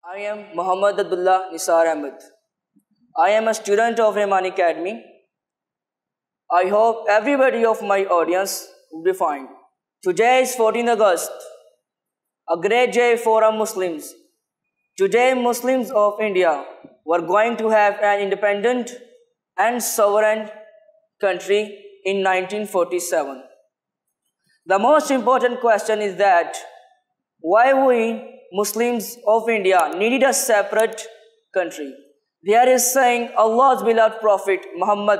I am Muhammad Abdullah Nisar Ahmed. I am a student of Rahmani Academy. I hope everybody of my audience will be fine. Today is 14th August, a great day for our Muslims. Today, Muslims of India were going to have an independent and sovereign country in 1947. The most important question is that why we Muslims of India needed a separate country. There is saying Allah's beloved Prophet Muhammad,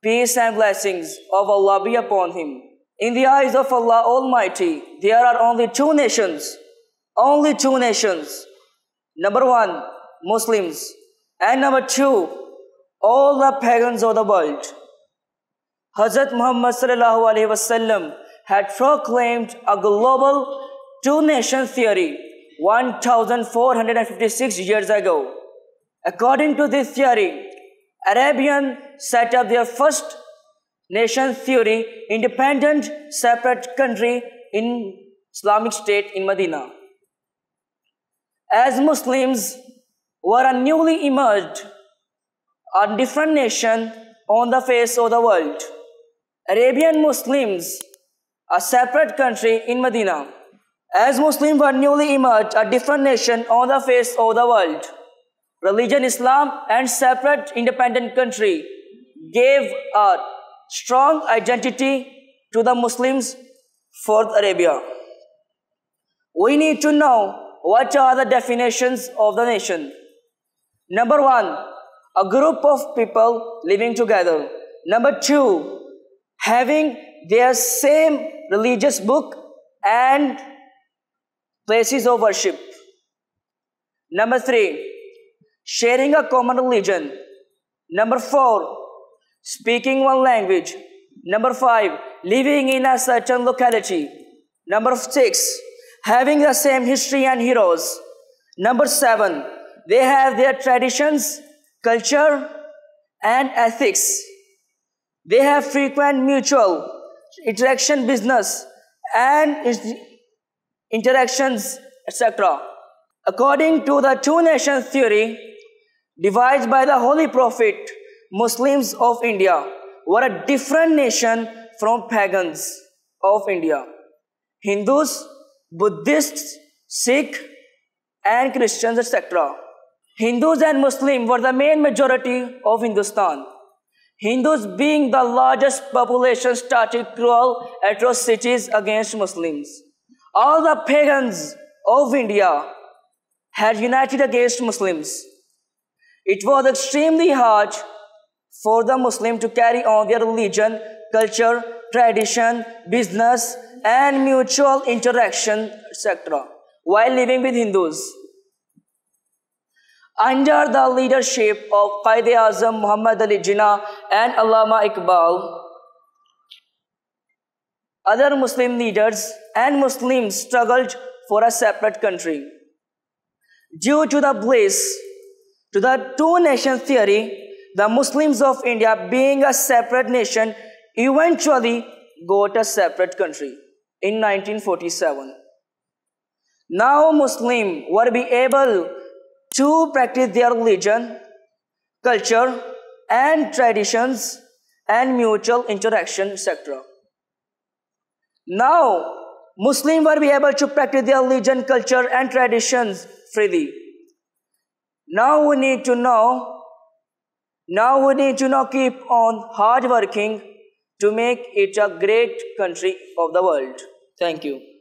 peace and blessings of Allah be upon him. In the eyes of Allah Almighty, there are only two nations. Only two nations. Number one, Muslims. And number two, all the pagans of the world. Hazrat Muhammad sallallahu alaihi wasallam had proclaimed a global two-nation theory 1456 years ago. According to this theory, Arabians set up their first nation theory, independent, separate country in Islamic State in Medina. As Muslims were a newly emerged, a different nation on the face of the world. Arabian Muslims, a separate country in Medina. As Muslims were newly emerged, a different nation on the face of the world. Religion Islam and separate independent country gave a strong identity to the Muslims for Arabia. We need to know what are the definitions of the nation. Number one, a group of people living together. Number two, having their same religious book and places of worship. Number three, sharing a common religion. Number four, speaking one language. Number five, living in a certain locality. Number six, having the same history and heroes. Number seven, they have their traditions, culture, and ethics. They have frequent mutual interaction, business, and interactions, etc. According to the two-nation theory devised by the Holy Prophet, Muslims of India were a different nation from pagans of India. Hindus, Buddhists, Sikh, and Christians, etc. Hindus and Muslims were the main majority of Hindustan. Hindus, being the largest population, started cruel atrocities against Muslims. All the pagans of India had united against Muslims. It was extremely hard for the Muslims to carry on their religion, culture, tradition, business, and mutual interaction, etc., while living with Hindus. Under the leadership of Quaid-e-Azam Muhammad Ali Jinnah and Allama Iqbal, other Muslim leaders and Muslims struggled for a separate country. Due to the bliss to the two-nation theory, the Muslims of India, being a separate nation, eventually got a separate country in 1947. Now Muslims were be able to practice their religion, culture, and traditions, and mutual interaction, etc. Now Muslims were be able to practice their religion, culture, and traditions freely. Now we need to know, keep on hard working to make it a great country of the world. Thank you.